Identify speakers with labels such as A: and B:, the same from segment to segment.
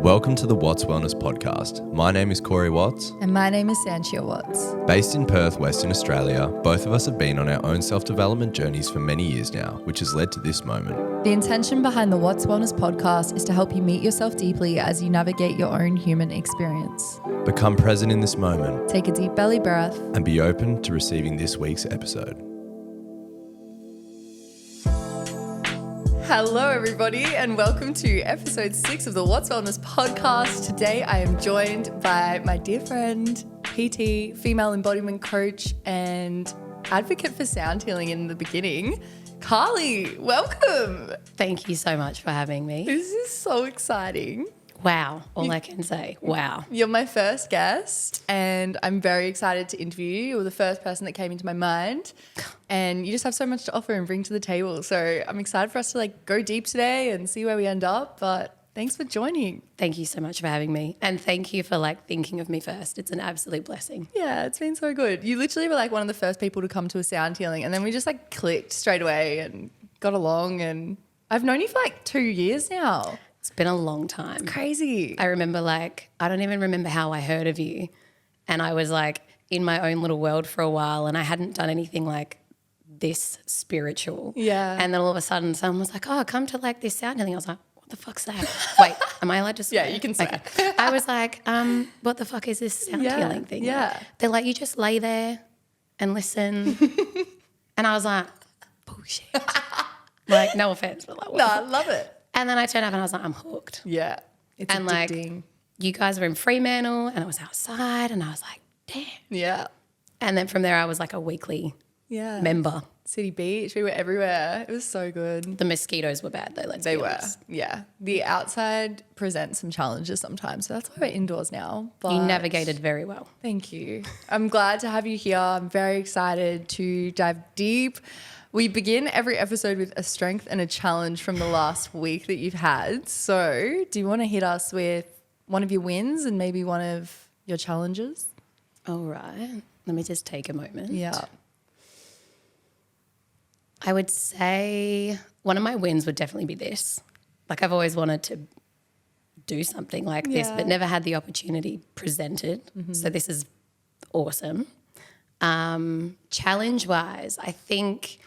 A: Welcome to the Watts Wellness Podcast. My name is Corey Watts.
B: And my name is Sanchia Watts.
A: Based in Perth, Western Australia, both of us have been on our own self-development journeys for many years now, which has led to this moment.
B: The intention behind the Watts Wellness Podcast is to help you meet yourself deeply as you navigate your own human experience.
A: Become present in this moment.
B: Take a deep belly breath.
A: And be open to receiving this week's episode.
B: Hello, everybody, and welcome to episode 6 of the Watts Wellness Podcast. Today, I am joined by my dear friend, PT, female embodiment coach, and advocate for sound healing in the beginning, Carly. Welcome.
C: Thank you so much for having me.
B: This is so exciting.
C: Wow. All I can say. Wow.
B: You're my first guest, and I'm very excited to interview you. You were the first person that came into my mind, and you just have so much to offer and bring to the table. So I'm excited for us to go deep today and see where we end up. But thanks for joining.
C: Thank you so much for having me. And thank you for thinking of me first. It's an absolute blessing.
B: Yeah, it's been so good. You literally were one of the first people to come to a sound healing, and then we just clicked straight away and got along. And I've known you for 2 years now.
C: It's been a long time.
B: It's crazy.
C: I remember I don't even remember how I heard of you. And I was in my own little world for a while, and I hadn't done anything this spiritual.
B: Yeah.
C: And then all of a sudden someone was like, oh, come to this sound healing. I was like, what the fuck's that? Wait, am I allowed to swear?
B: Yeah, you can swear.
C: Okay. I was like, what the fuck is this sound healing thing?
B: Yeah.
C: They're like, you just lay there and listen. And I was like, bullshit. No offense, but what
B: No, I love it.
C: And then I turned up and I was like, I'm hooked.
B: Yeah. It's addicting.
C: You guys were in Fremantle and I was outside and I was like, damn.
B: Yeah.
C: And then from there I was a weekly member.
B: City Beach, we were everywhere. It was so good.
C: The mosquitoes were bad though,
B: They were, yeah. The outside presents some challenges sometimes, so that's why we're indoors now. But
C: you navigated very well.
B: Thank you. I'm glad to have you here. I'm very excited to dive deep. We begin every episode with a strength and a challenge from the last week that you've had. So do you want to hit us with one of your wins and maybe one of your challenges?
C: All right. Let me just take a moment.
B: Yeah.
C: I would say one of my wins would definitely be this. I've always wanted to do something like this, but never had the opportunity presented. Mm-hmm. So this is awesome. Challenge-wise, I think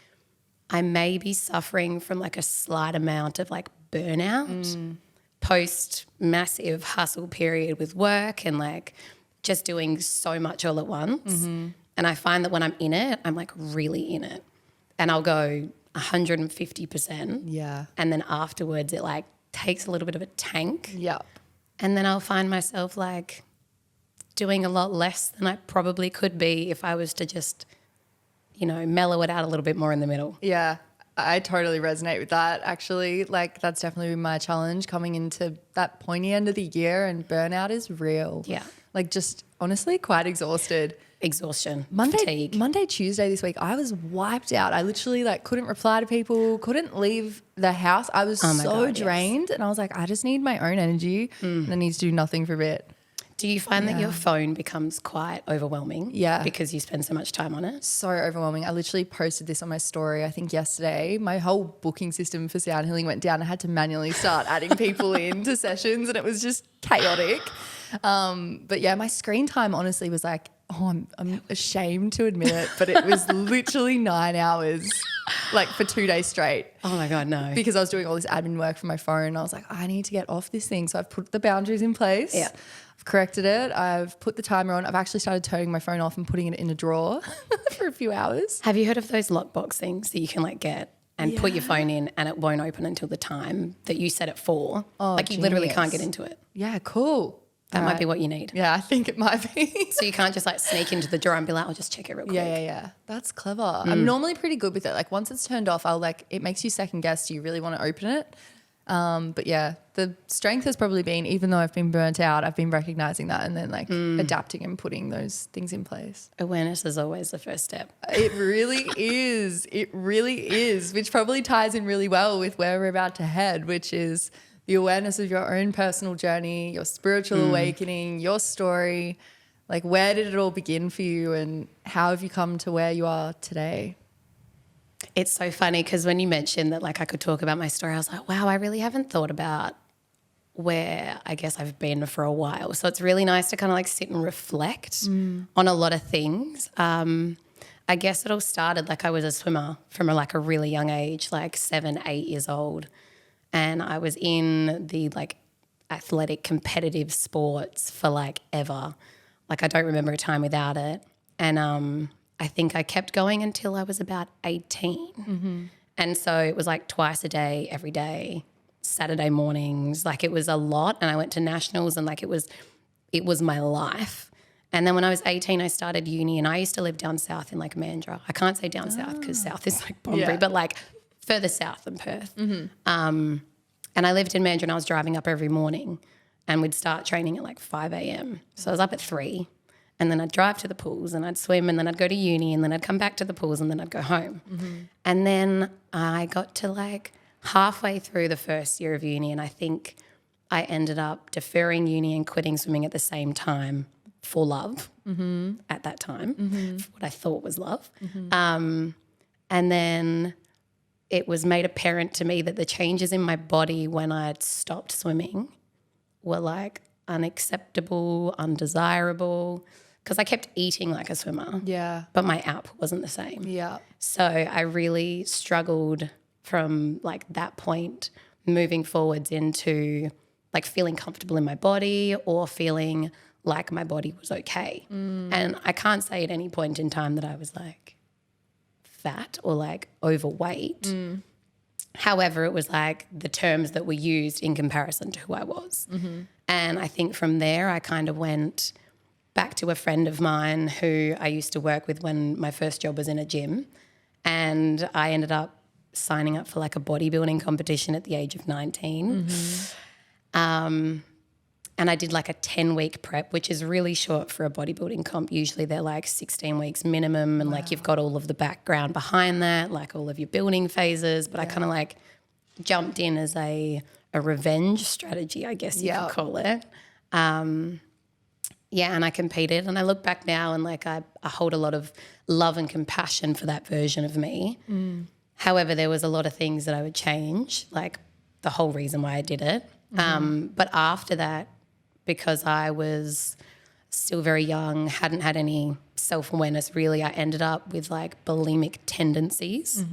C: I may be suffering from a slight amount of burnout post massive hustle period with work and just doing so much all at once. Mm-hmm. And I find that when I'm in it, I'm really in it. And I'll go 150%.
B: Yeah.
C: And then afterwards it takes a little bit of a tank.
B: Yeah.
C: And then I'll find myself doing a lot less than I probably could be if I was to just, mellow it out a little bit more in the middle.
B: Yeah, I totally resonate with that, actually. That's definitely been my challenge coming into that pointy end of the year, and burnout is real.
C: Yeah.
B: Just honestly quite exhausted.
C: Exhaustion,
B: Monday,
C: fatigue.
B: Tuesday this week, I was wiped out. I literally couldn't reply to people, couldn't leave the house. I was drained, and I was I just need my own energy and I need to do nothing for a bit.
C: Do you find that your phone becomes quite overwhelming?
B: Yeah.
C: Because you spend so much time on it?
B: So overwhelming. I literally posted this on my story, I think yesterday. My whole booking system for sound healing went down. I had to manually start adding people into sessions, and it was just chaotic. But yeah, my screen time honestly was I'm ashamed to admit it, but it was literally 9 hours for 2 days straight.
C: Oh my God, no.
B: Because I was doing all this admin work from my phone. I was I need to get off this thing. So I've put the boundaries in place.
C: Yeah.
B: I've corrected it. I've put the timer on. I've actually started turning my phone off and putting it in a drawer for a few hours.
C: Have you heard of those lockbox things that you can get and put your phone in and it won't open until the time that you set it for?
B: Oh,
C: you literally can't get into it.
B: Yeah, cool.
C: That might be what you need.
B: Yeah, I think it might be.
C: So you can't just sneak into the drawer and be I'll just check it real quick.
B: Yeah. That's clever. I'm normally pretty good with it. Once it's turned off, I'll it makes you second guess. Do you really want to open it? But yeah, the strength has probably been, even though I've been burnt out, I've been recognizing that and then adapting and putting those things in place.
C: Awareness is always the first step.
B: It really is. It really is, which probably ties in really well with where we're about to head, which is the awareness of your own personal journey, your spiritual awakening, your story. Where did it all begin for you, and how have you come to where you are today?
C: It's so funny because when you mentioned that I could talk about my story, I was like, wow, I really haven't thought about where I guess I've been for a while. So it's really nice to kind of like sit and reflect on a lot of things. I guess it all started like I was a swimmer from like a really young age, like 7, 8 years old. And I was in the like athletic competitive sports for like ever. Like I don't remember a time without it. And I think I kept going until I was about 18. And so it was like twice a day, every day, Saturday mornings. Like it was a lot. And I went to nationals and like it was my life. And then when I was 18, I started uni and I used to live down south in like Mandurah. I can't say down south because south is like Bunbury, but like further south than Perth. And I lived in Mandurah and I was driving up every morning and we'd start training at like 5 a.m. So I was up at 3 and then I'd drive to the pools and I'd swim and then I'd go to uni and then I'd come back to the pools and then I'd go home. And then I got to like halfway through the first year of uni and I think I ended up deferring uni and quitting swimming at the same time for love at that time, for what I thought was love. And then it was made apparent to me that the changes in my body when I had stopped swimming were like unacceptable, undesirable, because I kept eating like a swimmer.
B: Yeah.
C: But my output wasn't the same.
B: Yeah.
C: So I really struggled from like that point moving forwards into like feeling comfortable in my body or feeling like my body was okay. And I can't say at any point in time that I was like fat or like overweight. However, it was like the terms that were used in comparison to who I was. And I think from there I kind of went back to a friend of mine who I used to work with when my first job was in a gym. And I ended up signing up for like a bodybuilding competition at the age of 19. And I did like a 10-week prep, which is really short for a bodybuilding comp. Usually they're like 16 weeks minimum and like you've got all of the background behind that, like all of your building phases. But I kind of like jumped in as a revenge strategy, I guess you could call it. And I competed and I look back now and like I hold a lot of love and compassion for that version of me. However, there was a lot of things that I would change, like the whole reason why I did it. But after that, because I was still very young, hadn't had any self-awareness really, I ended up with like bulimic tendencies.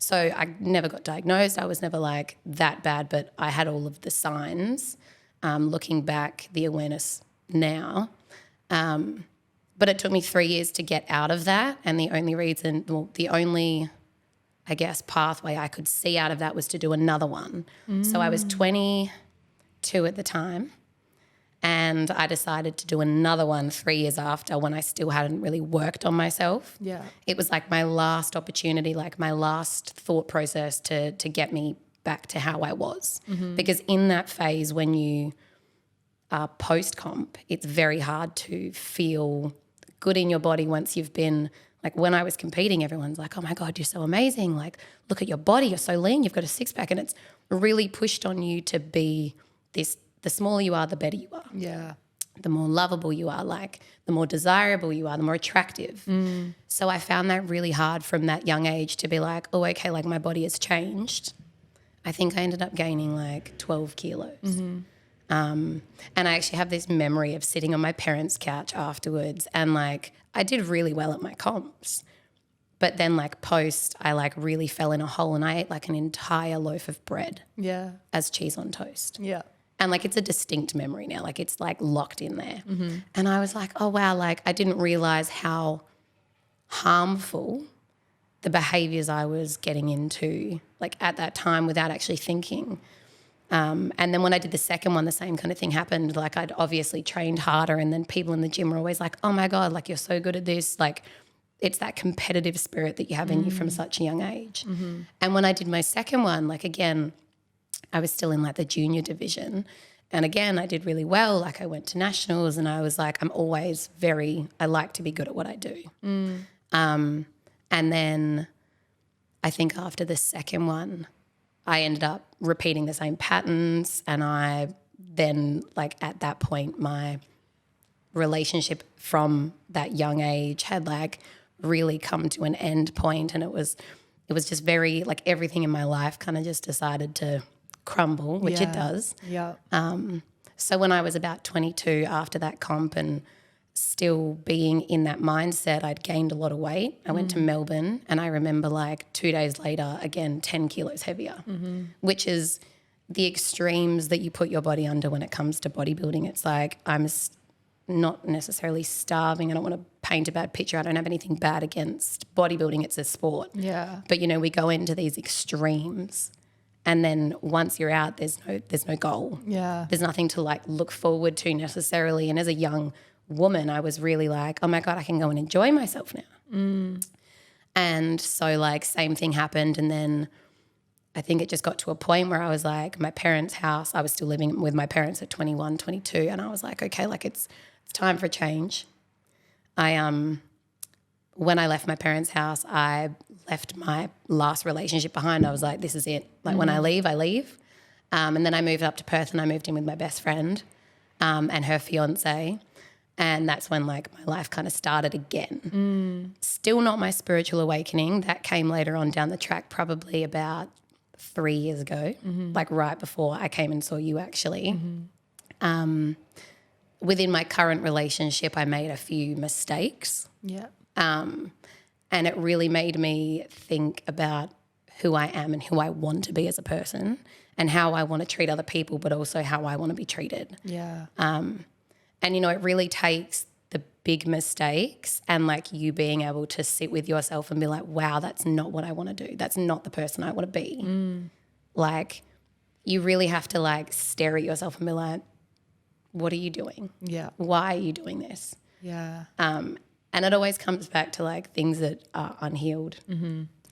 C: So I never got diagnosed. I was never like that bad, but I had all of the signs. Looking back, the awareness now. But it took me 3 years to get out of that. And the only I guess, pathway I could see out of that was to do another one. So I was 22 at the time. And I decided to do another one 3 years after when I still hadn't really worked on myself.
B: Yeah.
C: It was like my last opportunity, like my last thought process to get me back to how I was. Because in that phase when you are post-comp, it's very hard to feel good in your body once you've been, like when I was competing, everyone's like, oh my God, you're so amazing. Like, look at your body, you're so lean, you've got a six-pack. And it's really pushed on you to be this. The smaller you are, the better you are.
B: Yeah.
C: The more lovable you are, like the more desirable you are, the more attractive. So I found that really hard from that young age to be like, oh, okay, like my body has changed. I think I ended up gaining like 12 kilos. And I actually have this memory of sitting on my parents' couch afterwards and like I did really well at my comps. But then like post, I like really fell in a hole and I ate like an entire loaf of bread as cheese on toast.
B: Yeah.
C: And like it's a distinct memory now, like it's like locked in there. And I was like, oh wow, like I didn't realise how harmful the behaviours I was getting into like at that time without actually thinking. And then when I did the second one, the same kind of thing happened. Like I'd obviously trained harder and then people in the gym were always like, oh my God, like you're so good at this. Like it's that competitive spirit that you have in you from such a young age. And when I did my second one, like again, I was still in like the junior division. And again, I did really well. Like I went to nationals and I was like, I like to be good at what I do. And then I think after the second one, I ended up repeating the same patterns. And I then like at that point, my relationship from that young age had like really come to an end point. And it was just very like everything in my life kind of just decided to crumble, which it
B: Yeah.
C: does.
B: Yeah.
C: So when I was about 22 after that comp and still being in that mindset, I'd gained a lot of weight. I went to Melbourne and I remember like 2 days later, again, 10 kilos heavier, which is the extremes that you put your body under when it comes to bodybuilding. It's like I'm not necessarily starving. I don't want to paint a bad picture. I don't have anything bad against bodybuilding. It's a sport.
B: Yeah.
C: But, you know, we go into these extremes and then once you're out, there's no goal.
B: Yeah.
C: There's nothing to like look forward to necessarily. And as a young woman, I was really like, oh my God, I can go and enjoy myself now. And so like same thing happened. And then I think it just got to a point where I was like, my parents' house, I was still living with my parents at 21, 22. And I was like, okay, like it's time for a change. When I left my parents' house, I left my last relationship behind. I was like, this is it. Like when I leave, I leave. And then I moved up to Perth and I moved in with my best friend and her fiance. And that's when like my life kind of started again. Still not my spiritual awakening. That came later on down the track, probably about 3 years ago, like right before I came and saw you actually. Within my current relationship, I made a few mistakes.
B: Yeah.
C: And it really made me think about who I am and who I want to be as a person and how I want to treat other people, but also how I want to be treated.
B: Yeah.
C: And, you know, it really takes the big mistakes and like you being able to sit with yourself and be like, wow, that's not what I want to do. That's not the person I want to be. Like you really have to like stare at yourself and be like, what are you doing?
B: Yeah.
C: Why are you doing this?
B: Yeah.
C: And it always comes back to like things that are unhealed,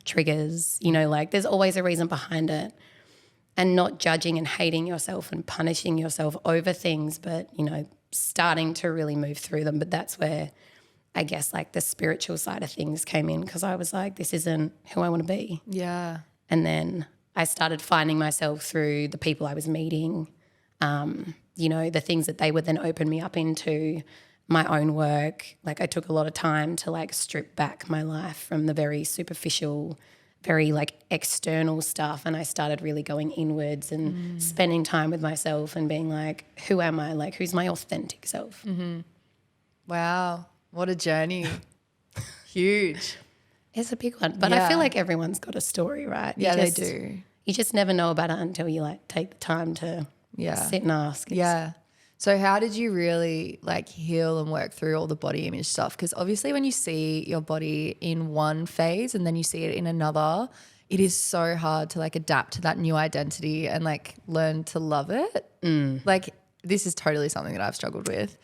C: triggers, you know, like there's always a reason behind it and not judging and hating yourself and punishing yourself over things, but, you know, starting to really move through them. But that's where I guess like the spiritual side of things came in because I was like, this isn't who I want to be.
B: Yeah.
C: And then I started finding myself through the people I was meeting, you know, the things that they would then open me up into, my own work. Like I took a lot of time to like strip back my life from the very superficial, very like external stuff. And I started really going inwards and spending time with myself and being like, who am I? Like, who's my authentic self?
B: Wow. What a journey. Huge.
C: It's a big one. But I feel like everyone's got a story, right?
B: They do.
C: You just never know about it until you like take the time to sit and ask.
B: Yeah. So how did you really like heal and work through all the body image stuff? Because obviously when you see your body in one phase and then you see it in another, it is so hard to like adapt to that new identity and like learn to love it. Like this is totally something that I've struggled with.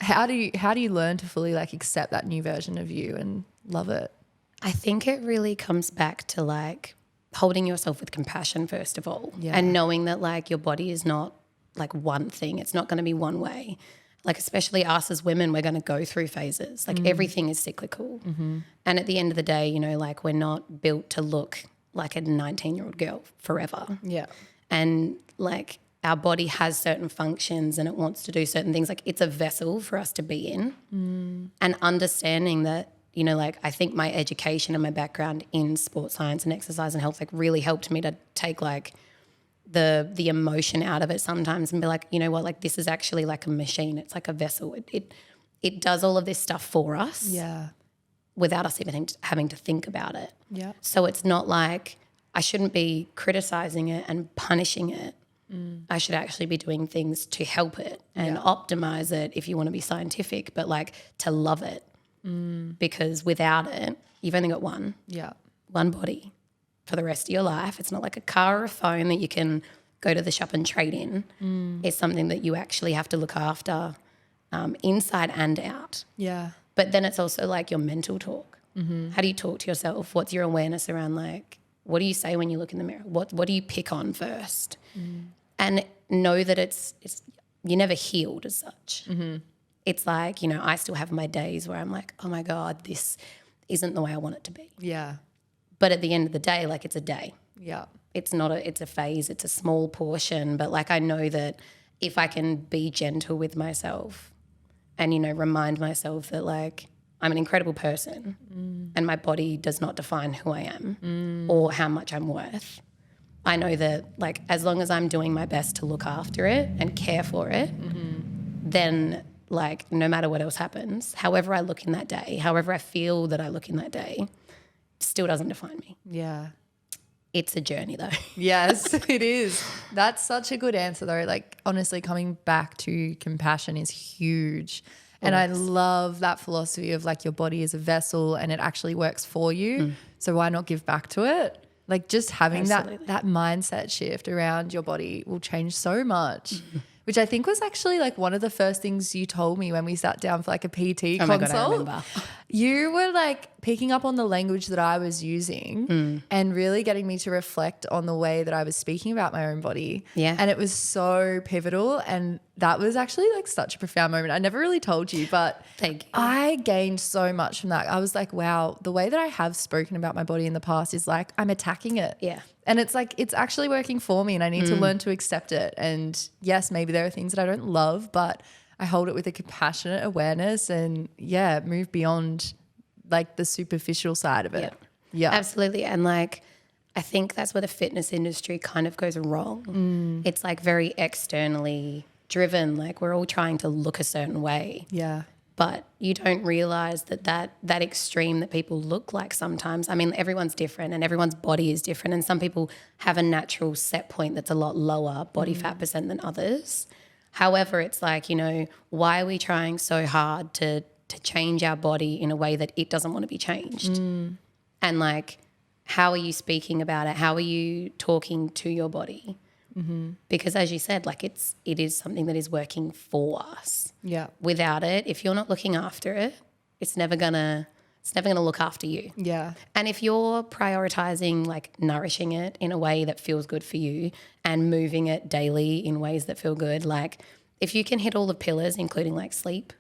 B: How do you learn to fully like accept that new version of you and love it?
C: I think it really comes back to like holding yourself with compassion first of all, and knowing that like your body is not like one thing. It's not going to be one way. Like especially us as women, we're going to go through phases. Like everything is cyclical. And at the end of the day, you know, like we're not built to look like a 19-year-old girl forever.
B: Yeah.
C: And like our body has certain functions and it wants to do certain things. Like it's a vessel for us to be in. And understanding that, you know, like I think my education and my background in sports science and exercise and health like really helped me to take like the emotion out of it sometimes and be like, you know what, like this is actually like a machine. It's like a vessel. It does all of this stuff for us.
B: Yeah.
C: Without us even having to think about it.
B: Yeah.
C: So it's not like I shouldn't be criticizing it and punishing it. I should actually be doing things to help it and optimize it if you want to be scientific, but like to love it. Because without it, you've only got one body for the rest of your life. It's not like a car or a phone that you can go to the shop and trade in. It's something that you actually have to look after inside and out.
B: Yeah.
C: But then it's also like your mental talk. How do you talk to yourself? What's your awareness around like, what do you say when you look in the mirror? What do you pick on first? And know that it's you're never healed as such. It's like, you know, I still have my days where I'm like, oh my God, this isn't the way I want it to be.
B: Yeah.
C: But at the end of the day, like it's a day.
B: Yeah.
C: It's a phase, it's a small portion. But like I know that if I can be gentle with myself and, you know, remind myself that like I'm an incredible person and my body does not define who I am or how much I'm worth. I know that like as long as I'm doing my best to look after it and care for it, then like no matter what else happens, however I look in that day, however I feel that I look in that day, it still doesn't define me.
B: Yeah.
C: It's a journey though.
B: Yes, it is. That's such a good answer though. Like honestly, coming back to compassion is huge. And I love that philosophy of like your body is a vessel and it actually works for you. So why not give back to it? Like just having that mindset shift around your body will change so much. Which I think was actually like one of the first things you told me when we sat down for like a PT consult.
C: My God, I remember.
B: You were like picking up on the language that I was using and really getting me to reflect on the way that I was speaking about my own body.
C: Yeah.
B: And it was so pivotal. And that was actually like such a profound moment. I never really told you, but
C: Thank you.
B: I gained so much from that. I was like, wow, the way that I have spoken about my body in the past is like I'm attacking it.
C: Yeah.
B: And it's like it's actually working for me and I need to learn to accept it. And yes, maybe there are things that I don't love, but I hold it with a compassionate awareness and move beyond like the superficial side of it. Yeah.
C: Absolutely. And like I think that's where the fitness industry kind of goes wrong. It's like very externally driven, like we're all trying to look a certain way.
B: Yeah.
C: But you don't realize that extreme that people look like sometimes. I mean, everyone's different and everyone's body is different. And some people have a natural set point that's a lot lower body fat percent than others. However, it's like, you know, why are we trying so hard to change our body in a way that it doesn't want to be changed? And like, how are you speaking about it? How are you talking to your body? Because as you said, like it is something that is working for us.
B: Yeah.
C: Without it, if you're not looking after it, it's never gonna look after you.
B: Yeah.
C: And if you're prioritizing like nourishing it in a way that feels good for you and moving it daily in ways that feel good, like if you can hit all the pillars, including like sleep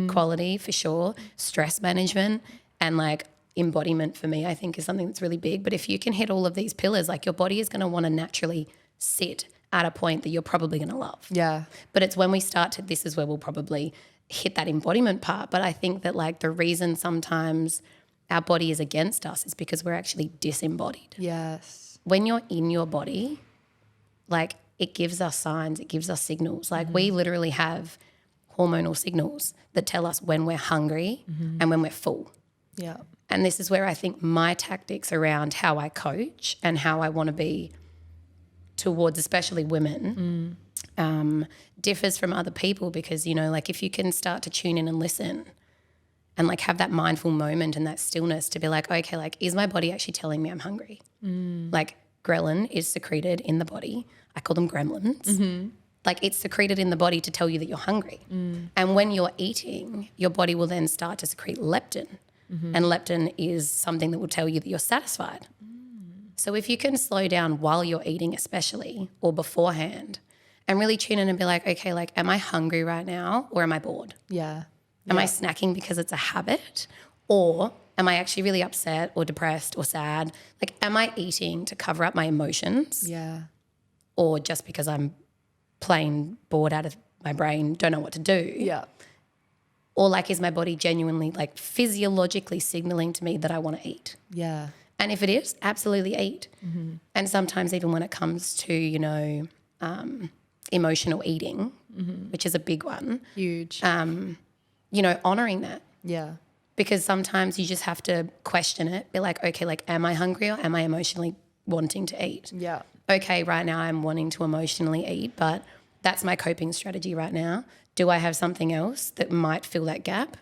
C: quality for sure, stress management and like embodiment for me, I think is something that's really big. But if you can hit all of these pillars, like your body is going to want to naturally sit at a point that you're probably going to love.
B: Yeah.
C: But it's when we start to, this is where we'll probably hit that embodiment part. But I think that like the reason sometimes our body is against us is because we're actually disembodied.
B: Yes.
C: When you're in your body, like it gives us signs, it gives us signals. Like we literally have hormonal signals that tell us when we're hungry and when we're full.
B: Yeah.
C: And this is where I think my tactics around how I coach and how I want to be towards especially women differs from other people because, you know, like if you can start to tune in and listen and like have that mindful moment and that stillness to be like, okay, like is my body actually telling me I'm hungry? Like ghrelin is secreted in the body. I call them gremlins. Like it's secreted in the body to tell you that you're hungry. And when you're eating, your body will then start to secrete leptin. And leptin is something that will tell you that you're satisfied. So if you can slow down while you're eating especially or beforehand and really tune in and be like, okay, like am I hungry right now or am I bored?
B: Yeah.
C: Am I snacking because it's a habit or am I actually really upset or depressed or sad? Like am I eating to cover up my emotions
B: Yeah.
C: or just because I'm plain bored out of my brain, don't know what to do?
B: Yeah.
C: Or like is my body genuinely like physiologically signaling to me that I want to eat?
B: Yeah.
C: And if it is, absolutely eat. And sometimes even when it comes to, you know, emotional eating, which is a big one,
B: Huge.
C: you know, honouring that.
B: Yeah.
C: Because sometimes you just have to question it, be like, okay, like am I hungry or am I emotionally wanting to eat?
B: Yeah.
C: Okay, right now I'm wanting to emotionally eat, but that's my coping strategy right now. Do I have something else that might fill that gap?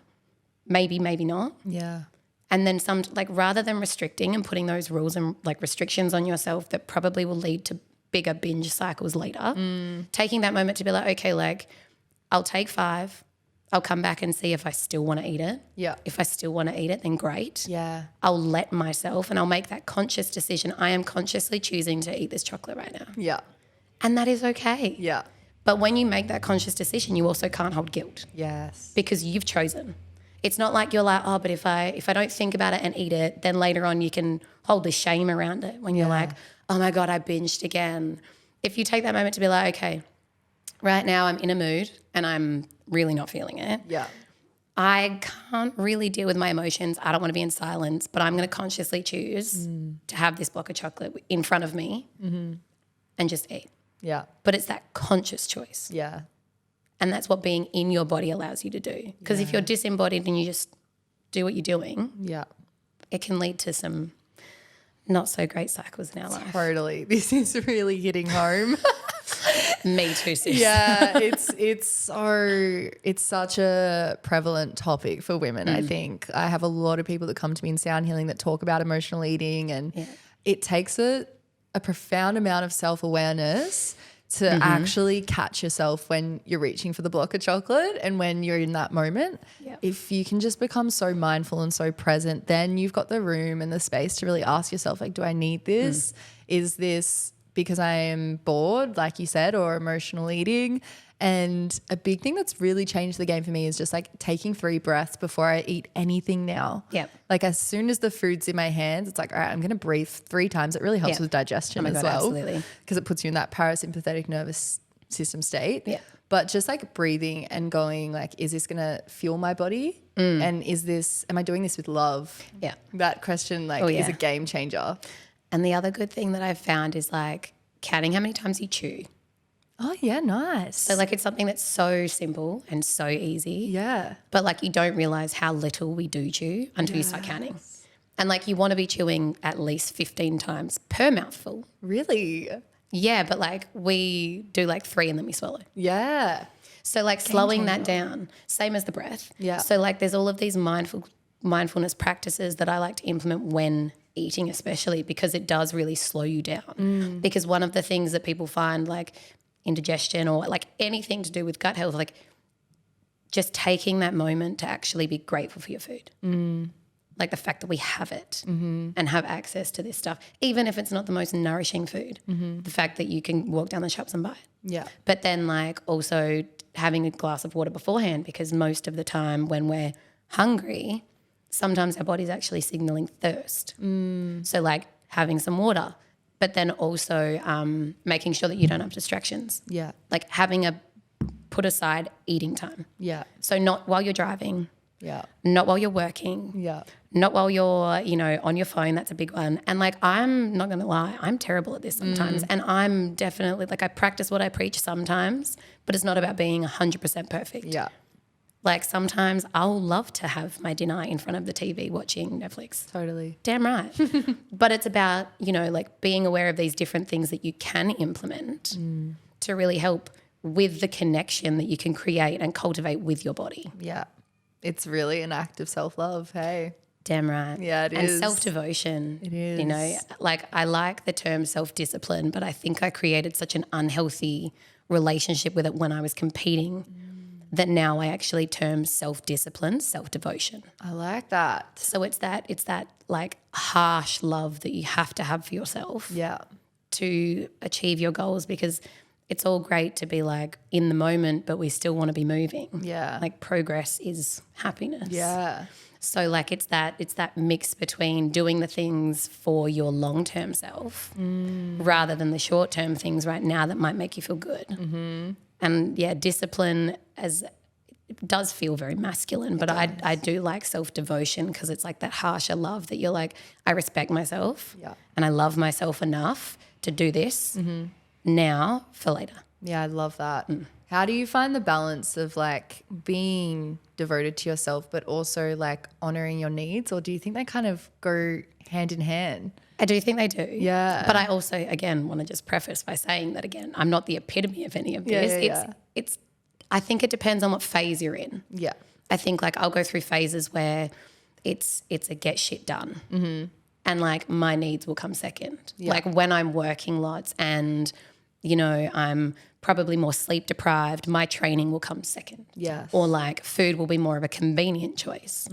C: Maybe, maybe not.
B: Yeah.
C: And then some, like rather than restricting and putting those rules and like restrictions on yourself that probably will lead to bigger binge cycles later, taking that moment to be like, okay, like I'll take 5, I'll come back and see if I still want to eat it.
B: Yeah.
C: If I still want to eat it, then great.
B: Yeah.
C: I'll let myself and I'll make that conscious decision. I am consciously choosing to eat this chocolate right now.
B: Yeah.
C: And that is okay.
B: Yeah.
C: But when you make that conscious decision, you also can't hold guilt
B: Yes.
C: because you've chosen. It's not like you're like, oh, but if I don't think about it and eat it, then later on you can hold the shame around it when you're like, oh my God, I binged again. If you take that moment to be like, okay, right now I'm in a mood and I'm really not feeling it.
B: Yeah.
C: I can't really deal with my emotions. I don't want to be in silence, but I'm going to consciously choose to have this block of chocolate in front of me and just eat.
B: Yeah.
C: But it's that conscious choice.
B: Yeah.
C: And that's what being in your body allows you to do. Because if you're disembodied and you just do what you're doing,
B: Yeah.
C: it can lead to some not so great cycles in our life.
B: Totally. This is really hitting home.
C: Me too, sis.
B: Yeah, it's such a prevalent topic for women, I think. I have a lot of people that come to me in sound healing that talk about emotional eating, and it takes a profound amount of self-awareness to actually catch yourself when you're reaching for the block of chocolate and when you're in that moment.
C: Yep.
B: If you can just become so mindful and so present, then you've got the room and the space to really ask yourself, like, do I need this? Is this because I am bored, like you said, or emotional eating? And a big thing that's really changed the game for me is just like taking 3 breaths before I eat anything now.
C: Yep.
B: Like as soon as the food's in my hands, it's like, all right, I'm going to breathe 3 times. It really helps with digestion as well.
C: Absolutely.
B: Because it puts you in that parasympathetic nervous system state.
C: Yeah.
B: But just like breathing and going like, is this going to fuel my body? And am I doing this with love?
C: Yeah.
B: That question is a game changer.
C: And the other good thing that I've found is like counting how many times you chew.
B: Oh, yeah, nice.
C: So like it's something that's so simple and so easy.
B: Yeah.
C: But like you don't realize how little we do chew until you start counting. And like you want to be chewing at least 15 times per mouthful.
B: Really?
C: Yeah, but like we do like 3 and then we swallow.
B: Yeah.
C: So like slowing that down, same as the breath.
B: Yeah.
C: So like there's all of these mindfulness practices that I like to implement when eating, especially because it does really slow you down. Because one of the things that people find like indigestion or like anything to do with gut health, like just taking that moment to actually be grateful for your food. Like the fact that we have it and have access to this stuff, even if it's not the most nourishing food, the fact that you can walk down the shops and buy it.
B: Yeah.
C: But then like also having a glass of water beforehand, because most of the time when we're hungry, sometimes our body's actually signaling thirst. So like having some water, but then also making sure that you don't have distractions.
B: Yeah.
C: Like having a put aside eating time.
B: Yeah.
C: So not while you're driving,
B: Yeah.
C: not while you're working,
B: Yeah.
C: not while you're, on your phone. That's a big one. And like, I'm not going to lie, I'm terrible at this sometimes. And I'm definitely like, I practice what I preach sometimes, but it's not about being 100% perfect.
B: Yeah.
C: Like sometimes I'll love to have my dinner in front of the TV watching Netflix.
B: Totally.
C: Damn right. But it's about, like being aware of these different things that you can implement to really help with the connection that you can create and cultivate with your body.
B: Yeah. It's really an act of self-love, hey?
C: Damn right.
B: Yeah, it
C: and
B: is.
C: And self-devotion.
B: It is.
C: Like I like the term self-discipline, but I think I created such an unhealthy relationship with it when I was competing that now I actually term self-discipline, self-devotion.
B: I like that.
C: So it's that like harsh love that you have to have for yourself
B: Yeah.
C: to achieve your goals, because it's all great to be like in the moment, but we still want to be moving.
B: Yeah.
C: Like progress is happiness.
B: Yeah.
C: So like it's that mix between doing the things for your long-term self rather than the short-term things right now that might make you feel good. Mm-hmm. And yeah, discipline it does feel very masculine, but I do like self-devotion because it's like that harsher love that you're like, I respect myself and I love myself enough to do this now for later.
B: Yeah, I love that. How do you find the balance of like being devoted to yourself but also like honoring your needs, or do you think they kind of go hand in hand?
C: I do think they do.
B: Yeah.
C: But I also, again, want to just preface by saying that, again, I'm not the epitome of any of this. It's I think it depends on what phase you're in.
B: Yeah.
C: I think like I'll go through phases where it's a get shit done. Mm-hmm. And like my needs will come second. Yeah. Like when I'm working lots and, I'm probably more sleep deprived, my training will come second.
B: Yes.
C: Or like food will be more of a convenient choice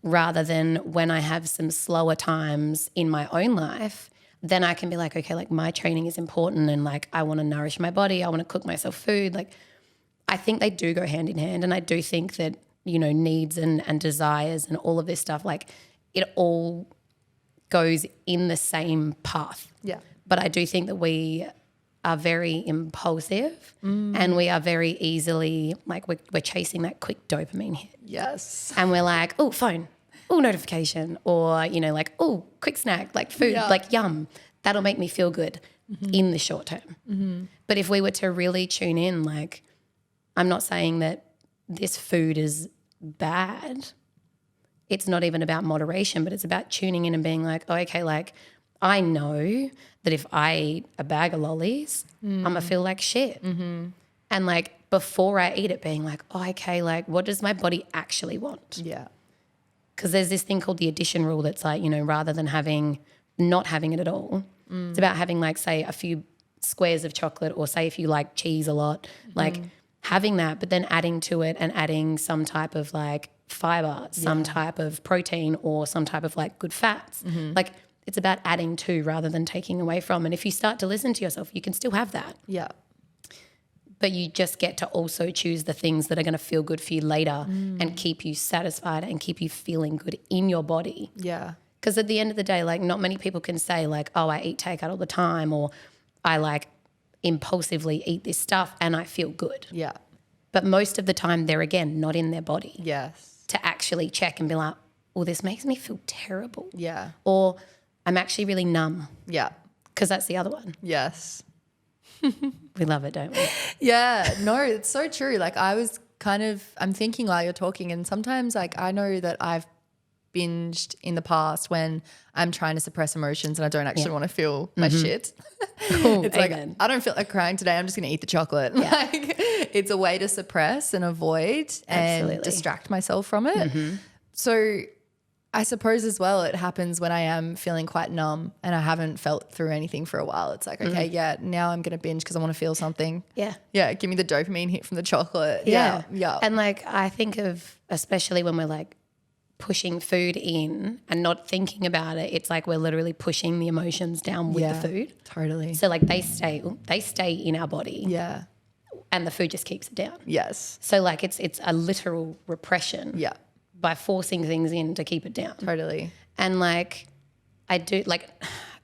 C: rather than when I have some slower times in my own life, then I can be like, okay, like my training is important and like I want to nourish my body. I want to cook myself food. Like I think they do go hand in hand. And I do think that, needs and desires and all of this stuff, like it all goes in the same path.
B: Yeah.
C: But I do think that we are very impulsive and we are very easily like we're chasing that quick dopamine hit.
B: Yes.
C: And we're like, oh, phone, oh, notification, or, you know, like, oh, quick snack, like food, like yum. That'll make me feel good in the short term. But if we were to really tune in, like, I'm not saying that this food is bad. It's not even about moderation, but it's about tuning in and being like, oh, okay, like I know that if I eat a bag of lollies, I'm going to feel like shit. And like before I eat it being like, oh, okay, like what does my body actually want?
B: Yeah.
C: Because there's this thing called the addition rule that's like, you know, rather than not having it at all, it's about having like, say, a few squares of chocolate, or say if you like cheese a lot, like having that, but then adding to it and adding some type of like fiber, some type of protein, or some type of like good fats. Like it's about adding to rather than taking away from. And if you start to listen to yourself, you can still have that.
B: Yeah.
C: But you just get to also choose the things that are going to feel good for you later and keep you satisfied and keep you feeling good in your body.
B: Yeah.
C: Because at the end of the day, like not many people can say like, oh, I eat takeout all the time, or I like impulsively eat this stuff and I feel good.
B: Yeah.
C: But most of the time they're, again, not in their body
B: Yes.
C: to actually check and be like, well, this makes me feel terrible.
B: Yeah.
C: Or I'm actually really numb,
B: Yeah.
C: because that's the other one.
B: Yes.
C: We love it, don't we?
B: Yeah, no, it's so true. Like I'm thinking while you're talking, and sometimes like I know that I've binged in the past when I'm trying to suppress emotions and I don't actually want to feel my shit. It's
C: amen.
B: like, I don't feel like crying today. I'm just going to eat the chocolate.
C: Yeah.
B: Like it's a way to suppress and avoid and
C: Absolutely.
B: distract myself from it. So I suppose as well it happens when I am feeling quite numb and I haven't felt through anything for a while. It's like, okay, yeah, now I'm going to binge because I want to feel something.
C: Yeah.
B: Yeah, give me the dopamine hit from the chocolate. Yeah. Yeah.
C: And like I think of, especially when we're like pushing food in and not thinking about it, it's like we're literally pushing the emotions down with the food.
B: Totally.
C: So like they stay in our body.
B: Yeah.
C: And the food just keeps it down.
B: Yes.
C: So like it's a literal repression.
B: Yeah.
C: By forcing things in to keep it down.
B: Totally.
C: And like I do, like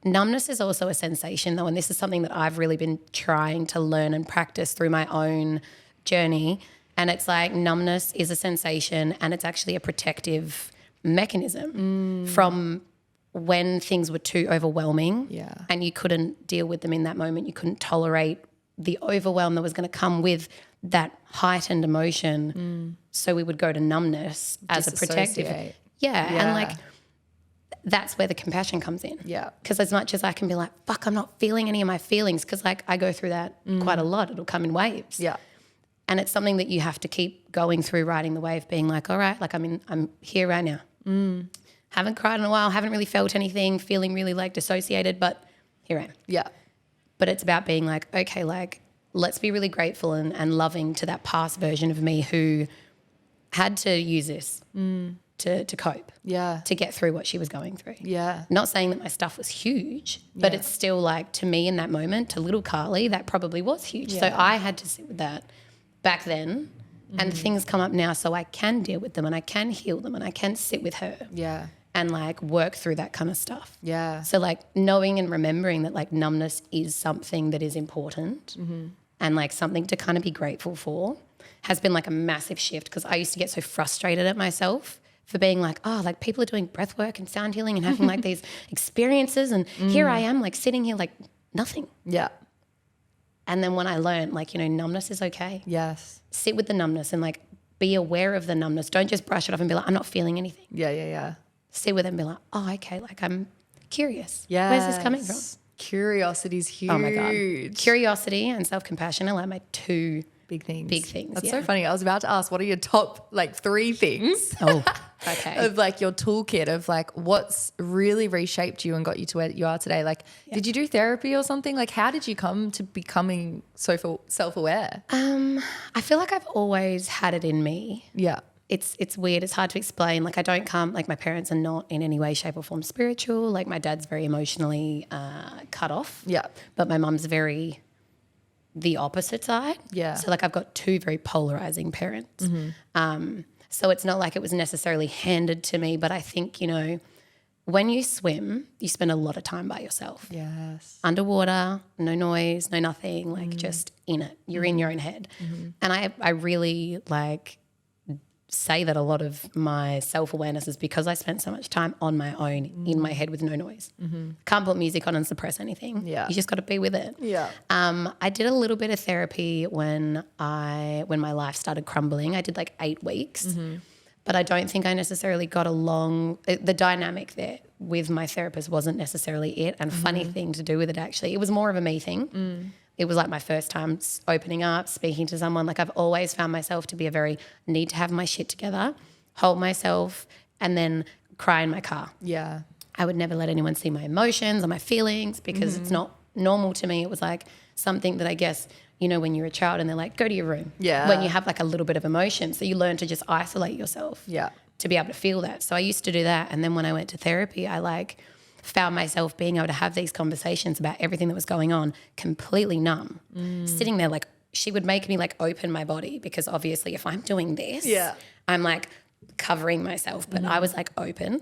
C: numbness is also a sensation though, and this is something that I've really been trying to learn and practice through my own journey. And it's like numbness is a sensation, and it's actually a protective mechanism from when things were too overwhelming.
B: Yeah.
C: And you couldn't deal with them in that moment. You couldn't tolerate the overwhelm that was going to come with that heightened emotion. So we would go to numbness as a protective.
B: Disassociate.
C: Yeah. And like that's where the compassion comes in.
B: Yeah.
C: Because as much as I can be like, fuck, I'm not feeling any of my feelings, because like I go through that quite a lot. It'll come in waves.
B: Yeah.
C: And it's something that you have to keep going through, riding the wave, being like, all right, like I'm here right now. Haven't cried in a while, haven't really felt anything, feeling really like dissociated, but here I am.
B: Yeah.
C: But it's about being like, okay, like let's be really grateful and loving to that past version of me who had to use this to cope.
B: Yeah.
C: To get through what she was going through.
B: Yeah.
C: Not saying that my stuff was huge, but it's still like, to me in that moment, to little Carly, that probably was huge. So I had to sit with that back then, and things come up now so I can deal with them and I can heal them and I can sit with her.
B: Yeah.
C: And like work through that kind of stuff.
B: Yeah.
C: So like knowing and remembering that like numbness is something that is important and like something to kind of be grateful for has been like a massive shift, because I used to get so frustrated at myself for being like, oh, like people are doing breath work and sound healing and having like these experiences, and here I am like sitting here like nothing.
B: Yeah.
C: And then when I learned like, you know, numbness is okay.
B: Yes.
C: Sit with the numbness and like be aware of the numbness. Don't just brush it off and be like, I'm not feeling anything.
B: Yeah. Yeah. Yeah.
C: Sit with it and be like, oh, okay, like I'm curious.
B: Yeah.
C: Where's this coming from?
B: Curiosity is huge.
C: Oh my God. Curiosity and self-compassion are like my two
B: Big things.
C: big things.
B: That's
C: yeah.
B: so funny. I was about to ask, what are your top like 3 things
C: Oh, okay.
B: of like your toolkit of like what's really reshaped you and got you to where you are today? Like, did you do therapy or something? Like, how did you come to becoming so self-aware?
C: I feel like I've always had it in me.
B: Yeah.
C: It's weird. It's hard to explain. Like I don't come, like my parents are not in any way, shape or form spiritual. Like my dad's very emotionally cut off.
B: Yeah.
C: But my mum's very the opposite side.
B: Yeah.
C: So like I've got 2 very polarizing parents. So it's not like it was necessarily handed to me, but I think, you know, when you swim, you spend a lot of time by yourself.
B: Yes.
C: Underwater, no noise, no nothing, like just in it. You're in your own head. And I really like say that a lot of my self-awareness is because I spent so much time on my own in my head with no noise. Can't put music on and suppress anything.
B: Yeah.
C: You just got to be with it.
B: Yeah.
C: I did a little bit of therapy when my life started crumbling. I did like 8 weeks. But I don't think I necessarily got along. The dynamic there with my therapist wasn't necessarily it. And funny thing to do with it, actually, it was more of a me thing. It was like my first time opening up, speaking to someone. Like I've always found myself to be a very need to have my shit together, hold myself, and then cry in my car.
B: Yeah.
C: I would never let anyone see my emotions or my feelings because it's not normal to me. It was like something that I guess, you know, when you're a child and they're like, go to your room.
B: Yeah.
C: When you have like a little bit of emotion. So you learn to just isolate yourself.
B: Yeah.
C: To be able to feel that. So I used to do that. And then when I went to therapy, I like found myself being able to have these conversations about everything that was going on completely numb. Sitting there like she would make me like open my body because obviously if I'm doing this, I'm like covering myself. But I was like open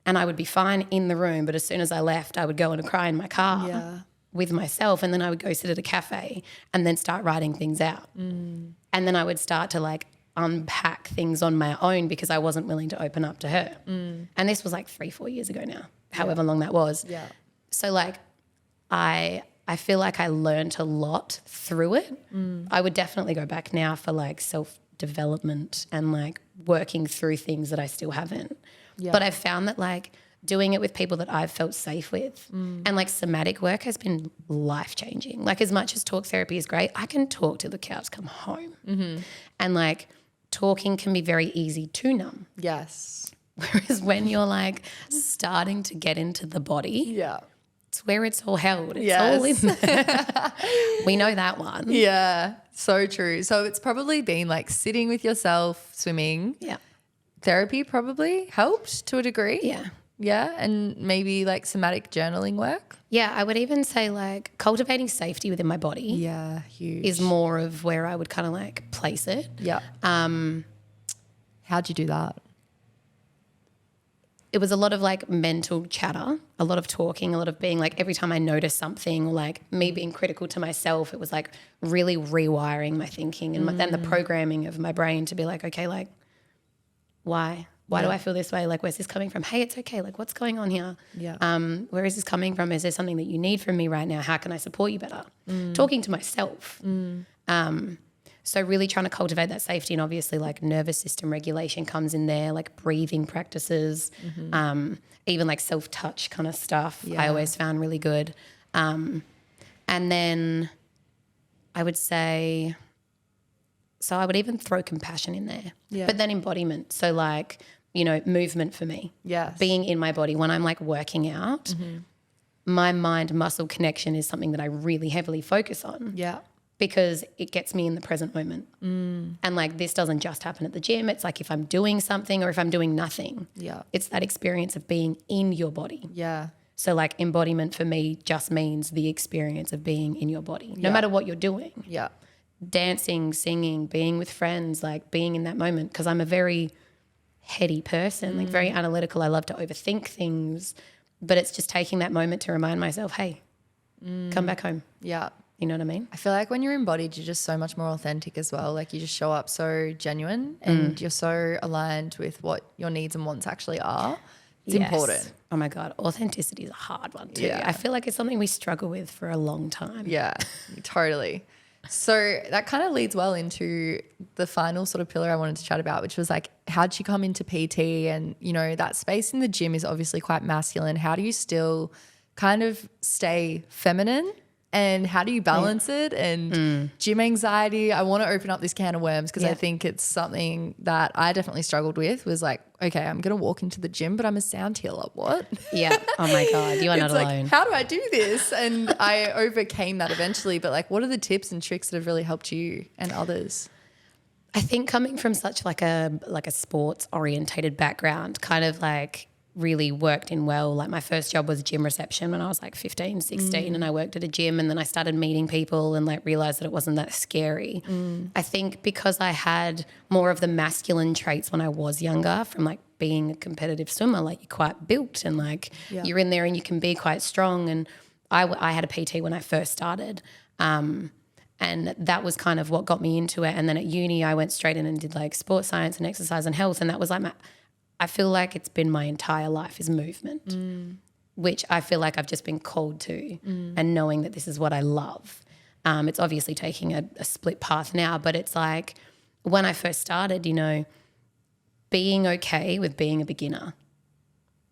C: and I would be fine in the room. But as soon as I left, I would go and cry in my car with myself. And then I would go sit at a cafe and then start writing things out. And then I would start to like unpack things on my own because I wasn't willing to open up to her. And this was like 3-4 years ago now, however long that was.
B: Yeah.
C: So like I feel like I learned a lot through it. I would definitely go back now for like self-development and like working through things that I still haven't.
B: Yeah.
C: But I've found that like doing it with people that I've felt safe with and like somatic work has been life-changing. Like as much as talk therapy is great, I can talk till the cows come home. And like talking can be very easy to numb.
B: Yes.
C: Whereas when you're like starting to get into the body,
B: Yeah.
C: it's where it's all held. It's all in there. We know that one.
B: Yeah. So true. So it's probably been like sitting with yourself, swimming.
C: Yeah.
B: Therapy probably helped to a degree.
C: Yeah.
B: Yeah. And maybe like somatic journaling work.
C: Yeah. I would even say like cultivating safety within my body
B: Yeah. Huge.
C: is more of where I would kind of like place it.
B: Yeah. How'd you do that?
C: It was a lot of like mental chatter, a lot of talking, a lot of being like every time I noticed something or like me being critical to myself, it was like really rewiring my thinking and then the programming of my brain to be like, okay, like why? Why do I feel this way? Like, where's this coming from? Hey, it's okay. Like, what's going on here?
B: Yeah.
C: Where is this coming from? Is there something that you need from me right now? How can I support you better? Talking to myself. So really trying to cultivate that safety and obviously like nervous system regulation comes in there, like breathing practices, even like self-touch kind of stuff I always found really good. And then I would say, so I would even throw compassion in there, but then embodiment. So like, you know, movement for me.
B: Yes.
C: Being in my body when I'm like working out, my mind muscle connection is something that I really heavily focus on.
B: Yeah.
C: Because it gets me in the present moment. And like this doesn't just happen at the gym. It's like if I'm doing something or if I'm doing nothing.
B: Yeah.
C: It's that experience of being in your body.
B: Yeah.
C: So like embodiment for me just means the experience of being in your body, no matter what you're doing.
B: Yeah.
C: Dancing, singing, being with friends, like being in that moment. Because I'm a very heady person, like very analytical. I love to overthink things. But it's just taking that moment to remind myself, hey, come back home.
B: Yeah.
C: You know what I mean?
B: I feel like when you're embodied, you're just so much more authentic as well. Like you just show up so genuine and you're so aligned with what your needs and wants actually are. It's important.
C: Oh my God. Authenticity is a hard one too.
B: Yeah.
C: I feel like it's something we struggle with for a long time.
B: Yeah, totally. So that kind of leads well into the final sort of pillar I wanted to chat about, which was like, how'd you come into PT? And, you know, that space in the gym is obviously quite masculine. How do you still kind of stay feminine? And how do you balance it? And gym anxiety, I want to open up this can of worms because I think it's something that I definitely struggled with was like, okay, I'm going to walk into the gym, but I'm a sound healer. What?
C: Yeah. Oh my God. You are not
B: It's like,
C: alone.
B: how do I do this? And I overcame that eventually. But like, what are the tips and tricks that have really helped you and others?
C: I think coming from such like a sports orientated background, kind of like really worked in well. Like my first job was gym reception when I was like 15, 16 and I worked at a gym, and then I started meeting people and like realized that it wasn't that scary. I think because I had more of the masculine traits when I was younger from like being a competitive swimmer, like you're quite built and like you're in there and you can be quite strong. And I had a PT when I first started. And that was kind of what got me into it. And then at uni, I went straight in and did like sports science and exercise and health. And that was like I feel like it's been my entire life is movement, which I feel like I've just been called to and knowing that this is what I love. It's obviously taking a split path now, but it's like when I first started, you know, being okay with being a beginner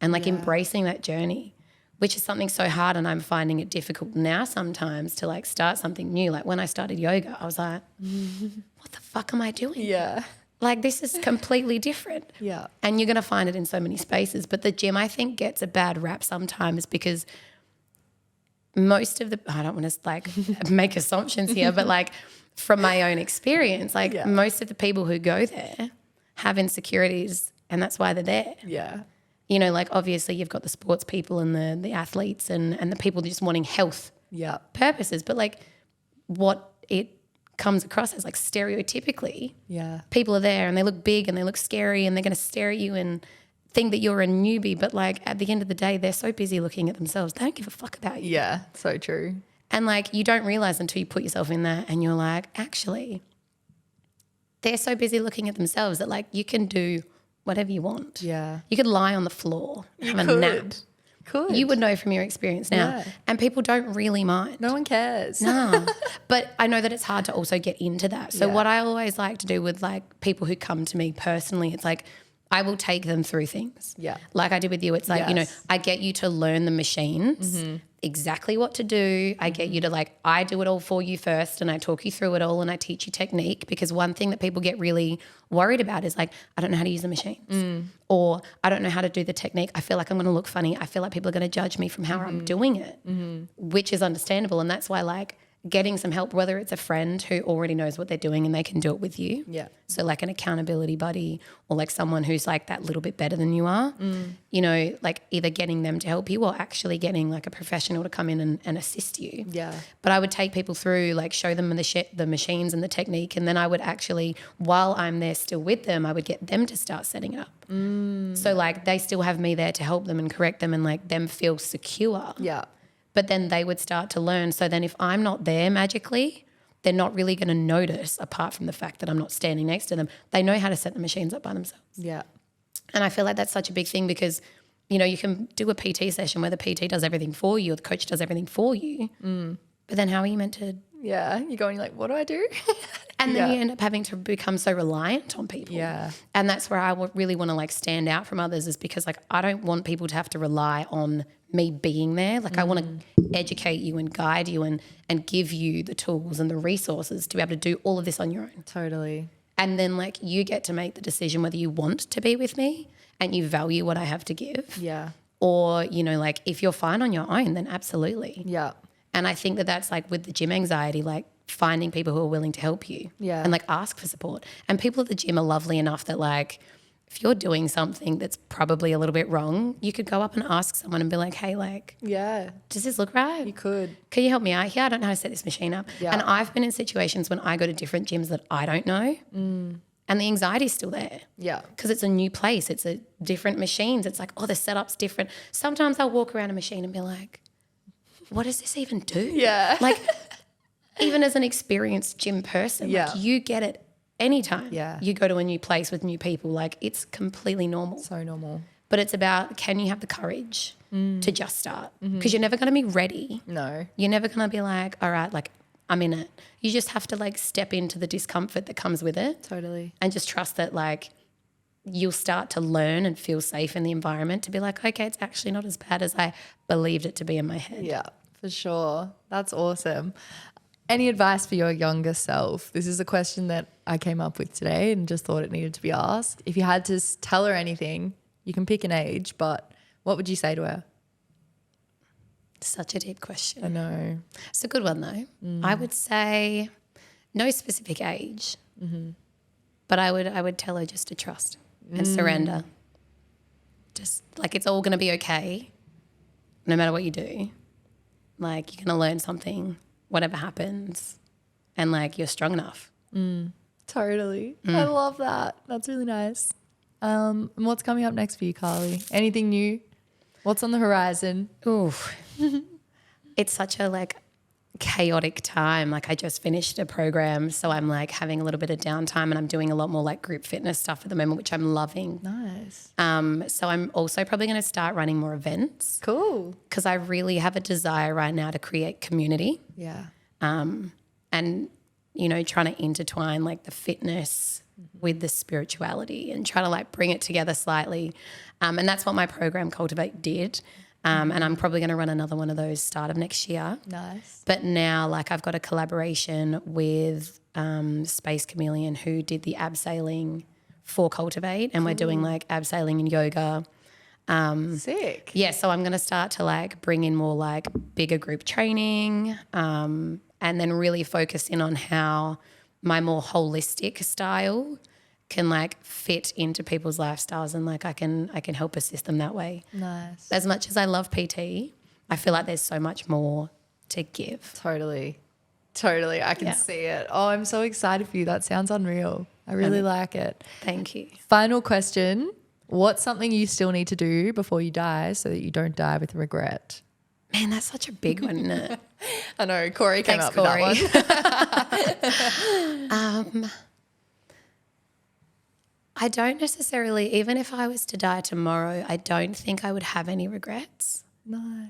C: and like embracing that journey, which is something so hard, and I'm finding it difficult now sometimes to like start something new. Like when I started yoga, I was like, what the fuck am I doing?
B: Yeah.
C: Like this is completely different.
B: Yeah.
C: And you're going to find it in so many spaces. But the gym, I think, gets a bad rap sometimes because most of the, I don't want to like make assumptions here, but like from my own experience, like most of the people who go there have insecurities, and that's why they're there.
B: Yeah.
C: You know, like obviously you've got the sports people and the athletes and the people just wanting health purposes, but like what it comes across as like stereotypically, people are there and they look big and they look scary and they're going to stare at you and think that you're a newbie, but like at the end of the day, they're so busy looking at themselves. They don't give a fuck about you.
B: Yeah, so true.
C: And like you don't realize until you put yourself in there and you're like, actually, they're so busy looking at themselves that like you can do whatever you want.
B: Yeah.
C: You could lie on the floor, have a nap.
B: Could.
C: You would know from your experience now.
B: Yeah.
C: And people don't really mind.
B: No one cares.
C: No. But I know that it's hard to also get into that. So what I always like to do with like people who come to me personally, it's like I will take them through things.
B: Yeah.
C: Like I did with you. It's like, you know, I get you to learn the machines, exactly what to do. I get you to like, I do it all for you first and I talk you through it all and I teach you technique, because one thing that people get really worried about is like, I don't know how to use the machines or I don't know how to do the technique. I feel like I'm going to look funny. I feel like people are going to judge me from how I'm doing it, which is understandable. And that's why like getting some help, whether it's a friend who already knows what they're doing and they can do it with you.
B: Yeah.
C: So like an accountability buddy or like someone who's like that little bit better than you are, you know, like either getting them to help you or actually getting like a professional to come in and assist you.
B: Yeah.
C: But I would take people through, like show them the machines and the technique, and then I would actually, while I'm there still with them, I would get them to start setting it up. So like they still have me there to help them and correct them and like them feel secure.
B: Yeah.
C: But then they would start to learn. So then if I'm not there magically, they're not really going to notice, apart from the fact that I'm not standing next to them. They know how to set the machines up by themselves.
B: Yeah.
C: And I feel like that's such a big thing because, you know, you can do a PT session where the PT does everything for you or the coach does everything for you. But then how are you meant to?
B: Yeah. You're going like, what do I do?
C: And then you end up having to become so reliant on people.
B: Yeah.
C: And that's where I really want to like stand out from others, is because like I don't want people to have to rely on me being there. Like I want to educate you and guide you and give you the tools and the resources to be able to do all of this on your own.
B: Totally.
C: And then like you get to make the decision whether you want to be with me and you value what I have to give.
B: Yeah.
C: Or, you know, like if you're fine on your own, then absolutely.
B: Yeah.
C: And I think that that's like with the gym anxiety, like finding people who are willing to help you.
B: Yeah.
C: And like ask for support. And people at the gym are lovely enough that like if you're doing something that's probably a little bit wrong, you could go up and ask someone and be like, hey, like,
B: Yeah.
C: does this look right?
B: You could.
C: Can you help me out here? I don't know how to set this machine up.
B: Yeah.
C: And I've been in situations when I go to different gyms that I don't know and the anxiety's still there.
B: Yeah.
C: Because it's a new place. It's a different machines. It's like, oh, the setup's different. Sometimes I'll walk around a machine and be like, what does this even do?
B: Yeah.
C: Like, even as an experienced gym person, like you get it anytime you go to a new place with new people. Like it's completely normal.
B: So normal.
C: But it's about, can you have the courage to just start? Because you're never going to be ready.
B: No.
C: You're never going to be like, all right, like I'm in it. You just have to like step into the discomfort that comes with it.
B: Totally.
C: And just trust that like you'll start to learn and feel safe in the environment to be like, okay, it's actually not as bad as I believed it to be in my head.
B: Yeah, for sure. That's awesome. Any advice for your younger self? This is a question that I came up with today and just thought it needed to be asked. If you had to tell her anything, you can pick an age, but what would you say to her?
C: Such a deep question.
B: I know.
C: It's a good one though. I would say no specific age, but I would tell her just to trust and surrender. just like it's all going to be okay no matter what you do. Like you're going to learn something, whatever happens, and like you're strong enough.
B: Totally. I love that. That's really nice. And what's coming up next for you, Carly? Anything new? What's on the horizon?
C: Ooh, it's such a like chaotic time. Like I just finished a program, so I'm like having a little bit of downtime, and I'm doing a lot more like group fitness stuff at the moment, which I'm loving.
B: Nice.
C: So I'm also probably going to start running more events.
B: Cool.
C: Because I really have a desire right now to create community.
B: Yeah.
C: And, you know, trying to intertwine like the fitness with the spirituality and try to like bring it together slightly. And that's what my program Cultivate did. And I'm probably going to run another one of those start of next year.
B: Nice.
C: But now like I've got a collaboration with Space Chameleon, who did the abseiling for Cultivate, and we're doing like abseiling and yoga.
B: Sick.
C: Yeah, so I'm going to start to like bring in more like bigger group training, and then really focus in on how my more holistic style can like fit into people's lifestyles, and like I can help assist them that way.
B: Nice.
C: As much as I love PT, I feel like there's so much more to give.
B: Totally. I can see it. Oh, I'm so excited for you. That sounds unreal. I really like it.
C: Thank you.
B: Final question. What's something you still need to do before you die so that you don't die with regret?
C: Man, that's such a big one, isn't it?
B: I know. Corey came
C: Thanks,
B: up
C: Corey.
B: with that one.
C: I don't necessarily, even if I was to die tomorrow, I don't think I would have any regrets.
B: Nice.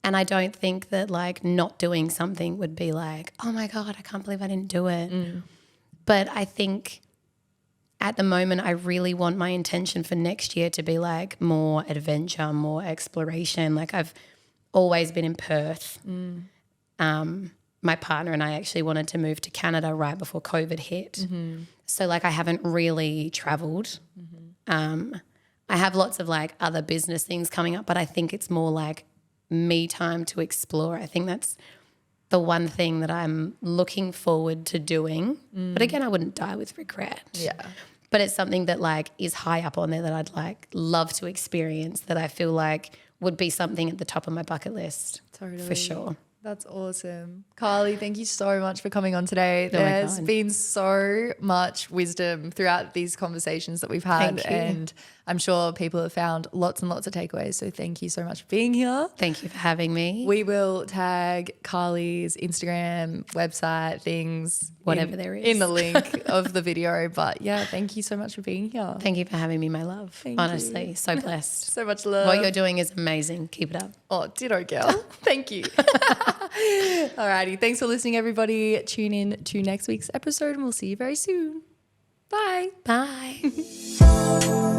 C: And I don't think that like not doing something would be like, oh my God, I can't believe I didn't do it. But I think at the moment I really want my intention for next year to be like more adventure, more exploration. Like I've always been in Perth. My partner and I actually wanted to move to Canada right before COVID hit. So like I haven't really traveled. I have lots of like other business things coming up, but I think it's more like me time to explore. I think that's the one thing that I'm looking forward to doing. But again, I wouldn't die with regret.
B: Yeah.
C: But it's something that like is high up on there that I'd like love to experience, that I feel like would be something at the top of my bucket list.
B: Totally.
C: For sure.
B: That's awesome. Carly, thank you so much for coming on today.
C: Oh my
B: There's
C: God.
B: been so much wisdom throughout these conversations that we've had.
C: Thank you.
B: And I'm sure people have found lots and lots of takeaways. So thank you so much for being here.
C: Thank you for having me.
B: We will tag Carly's Instagram, website, things.
C: Whatever there is.
B: In the link of the video. But yeah, thank you so much for being here.
C: Thank you for having me, my love.
B: Thank
C: Honestly,
B: you.
C: so blessed.
B: So much love.
C: What you're doing is amazing. Keep it up.
B: Oh, ditto, girl. Thank you. Alrighty. Thanks for listening, everybody. Tune in to next week's episode and we'll see you very soon. Bye.
C: Bye.